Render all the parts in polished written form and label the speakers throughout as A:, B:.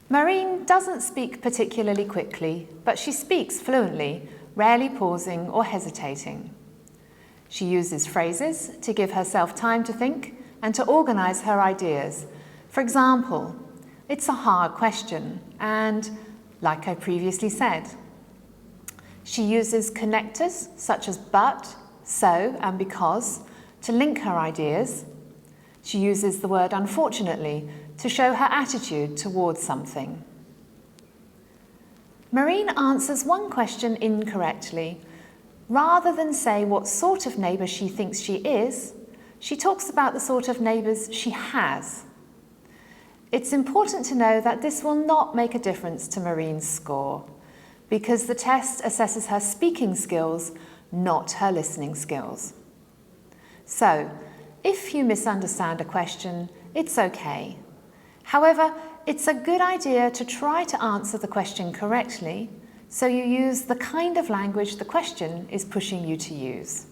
A: Marine doesn't speak particularly quickly, but she speaks fluently, rarely pausing or hesitating. She uses phrases to give herself time to think and to organise her ideas. For example, "It's a hard question," and "like I previously said." She uses connectors such as but, so and because to link her ideas. She uses the word unfortunately to show her attitude towards something. Marine answers one question incorrectly. Rather than say what sort of neighbour she thinks she is, she talks about the sort of neighbours she has. It's important to know that this will not make a difference to Marine's score, because the test assesses her speaking skills, not her listening skills. So, if you misunderstand a question, it's okay. However, it's a good idea to try to answer the question correctly, so you use the kind of language the question is pushing you to use.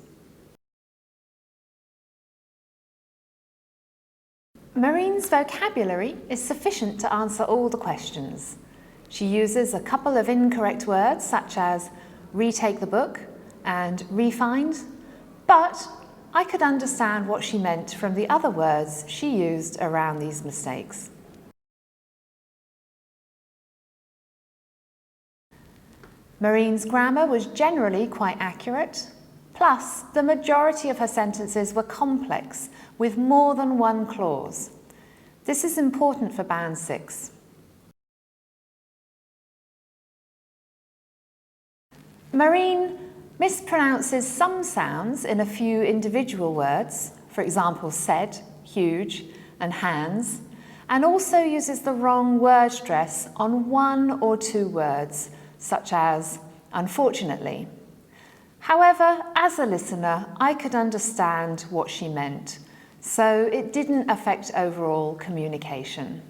A: Marine's vocabulary is sufficient to answer all the questions. She uses a couple of incorrect words such as retake the book and refind, but I could understand what she meant from the other words she used around these mistakes. Marine's grammar was generally quite accurate, plus the majority of her sentences were complex with more than one clause. This is important for Band 6. Marine mispronounces some sounds in a few individual words, for example said, huge, and hands, and also uses the wrong word stress on one or two words, such as unfortunately. However, as a listener, I could understand what she meant, so it didn't affect overall communication.